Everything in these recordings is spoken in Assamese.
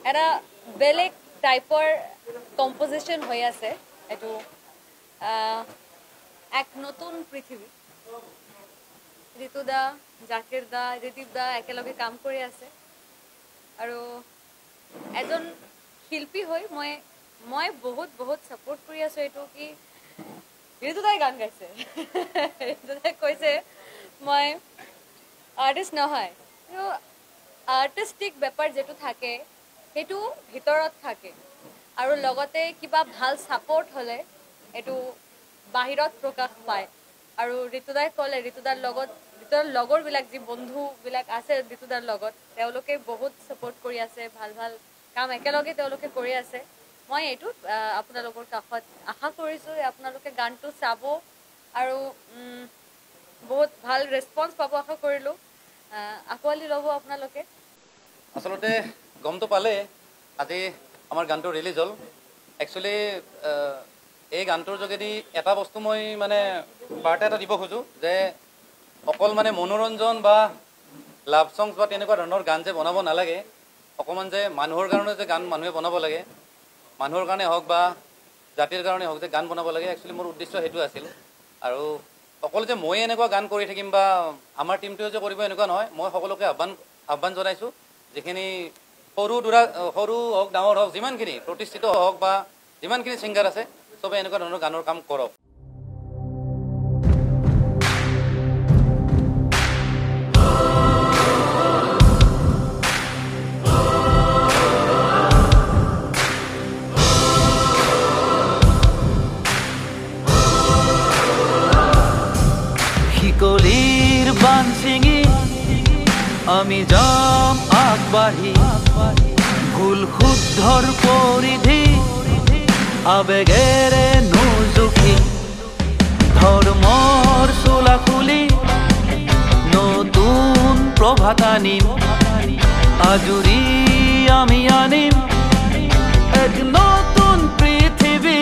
এটা বেলেগ টাইপৰ কম্পোজিশন হৈ আছে এটো এক নতুন পৃথিৱী ঋতু দা জাকিৰ দা ঋতিক দা একেলগে কাম কৰি আছে আৰু এজন শিল্পী হৈ মই বহুত বহুত সাপোৰ্ট কৰি আছো এটো কি ঋতু দাই গান গাইছে ঋতু দাই কৈছে মই আৰ্টিষ্ট নহয় আৰ্টিস্টিক ব্যাপাৰ যেটো থাকে হেতু ভিতৰত থাকে আৰু লগতে কিবা ভাল সাপোৰ্ট হলে এটো বাহিৰত প্ৰকাশ পায় আৰু ঋতুদাই ক'লে ঋতুদাৰ লগৰ বিলাক যি বন্ধু বিলাক আছে ঋতুদাৰ লগত তেওঁলোকে বহুত সাপোৰ্ট কৰি আছে ভাল ভাল কাম একেলগে তেওঁলোকে কৰি আছে মই এটো আপোনালোকৰ কাষত আশা কৰিছো আপোনালোকে গানটো চাব আৰু বহুত ভাল ৰেসপন্স পাব আশা কৰিলো আকোৱালি ল'ব আপোনালোকে আসলতে গমটো পালে আজি আমাৰ গানটো ৰিলিজ হ'ল একচুয়ালি এই গানটোৰ যোগেদি এটা বস্তু মই মানে বাৰ্তা এটা দিব খোজো যে অকল মানে মনোৰঞ্জন বা লাভ সংস বা তেনেকুৱা ধৰণৰ গান যে বনাব নালাগে অকমান যে মানুহৰ কাৰণে যে গান মানুহে বনাব লাগে মানুহৰ কাৰণে হওক বা জাতিৰ কাৰণে হওক যে গান বনাব লাগে একচুয়ালি মোৰ উদ্দেশ্য হেতু আছিল আৰু অকল যে মই এনেকুৱা গান কৰি থাকিম বা আমাৰ টিমটোৱে যে কৰিব এনেকুৱা নহয় মই সকলোকে আহ্বান জনাইছো যেখিনি সৰু হওক ডাঙৰ হওক যিমানখিনি প্ৰতিষ্ঠিত হওক বা যিমানখিনি সিঙ্গাৰ আছে সবে এনেকুৱা ধৰণৰ গানৰ কাম কৰক শিকলিৰ বান ছিঙি আমি যাম আগবাঢ়ি ভুল শুদ্ধৰ পৰিধি আবেগেৰে নুজুখি ধৰ্মৰ চোলা খুলি নতুন প্ৰভাত আনিম আজুৰি আমি আনিম এক নতুন পৃথিৱী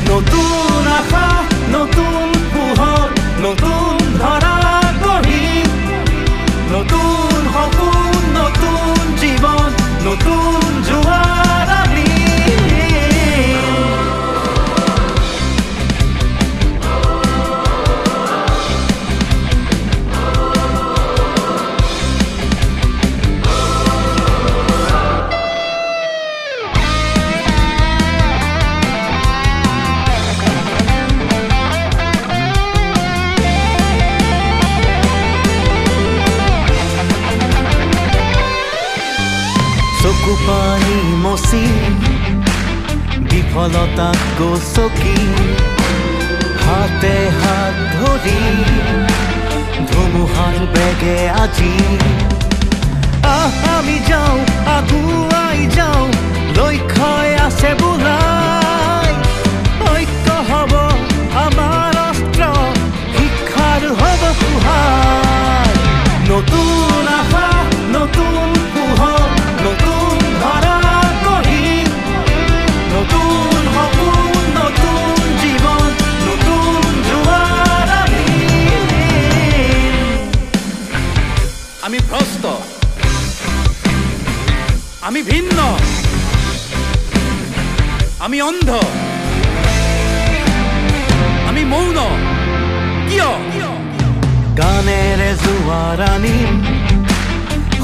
নতুন আশা নতুন পোহৰ নতুন ধৰা গঢ়িম নতুন সপোন নতুন জীৱন নতুন জোৱাৰ পানী মচি বিফলতাক গছকি হাতে হাত ধৰি ধুমুহাৰ বেগে আজি আমি যাওঁ আগুৱাই যাওঁ লক্ষ্যই আছে বোলাই ঐক্য হ'ব আমাৰ অস্ত্ৰ শিক্ষাৰ হ'ব সহায় নতুন আশা নতুন পোহৰ নতুন ধৰা গঢ়িম নতুন সপোন নতুন জীৱন নতুন জোৱাৰ আমি ভ্ৰষ্ট আমি ভিন্ন আমি অন্ধ আমি মৌন কিয় গানেৰে জোৱাৰ আনিম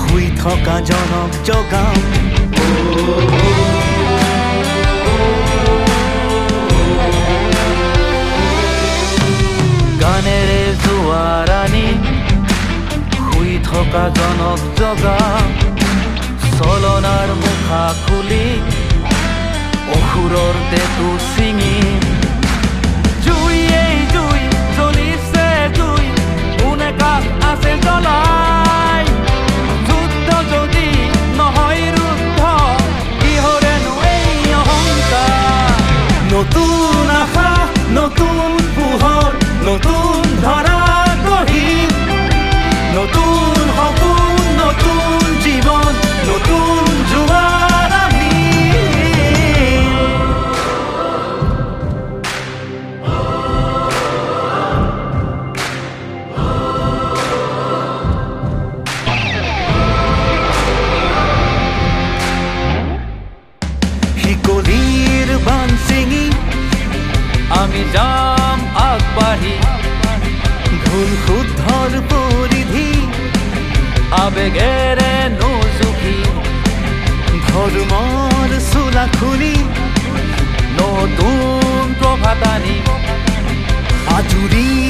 শুই থকা জনক জগাম গানেৰে জোৱাৰ আনিম শুই থকা জনক জগাম চলনাৰ মুখা খুলি অসুৰৰ তেটো ছিঙিম জুইয়ে জুই জ্বলিছে জুই কোনে কাষ আছে জ্বলাই যুদ্ধ যদি নহয় ৰুদ্ধ কিহৰেনো এই অহংকাৰ নতুন আশা নতুন পোহৰ নতুন ধৰা গঢ়িম নতুন সপোন নতুন জীৱন বেগেৰে নুজুখি ধৰ্মৰ চোলা খুলি নতুন প্ৰভাত আনি আজুৰি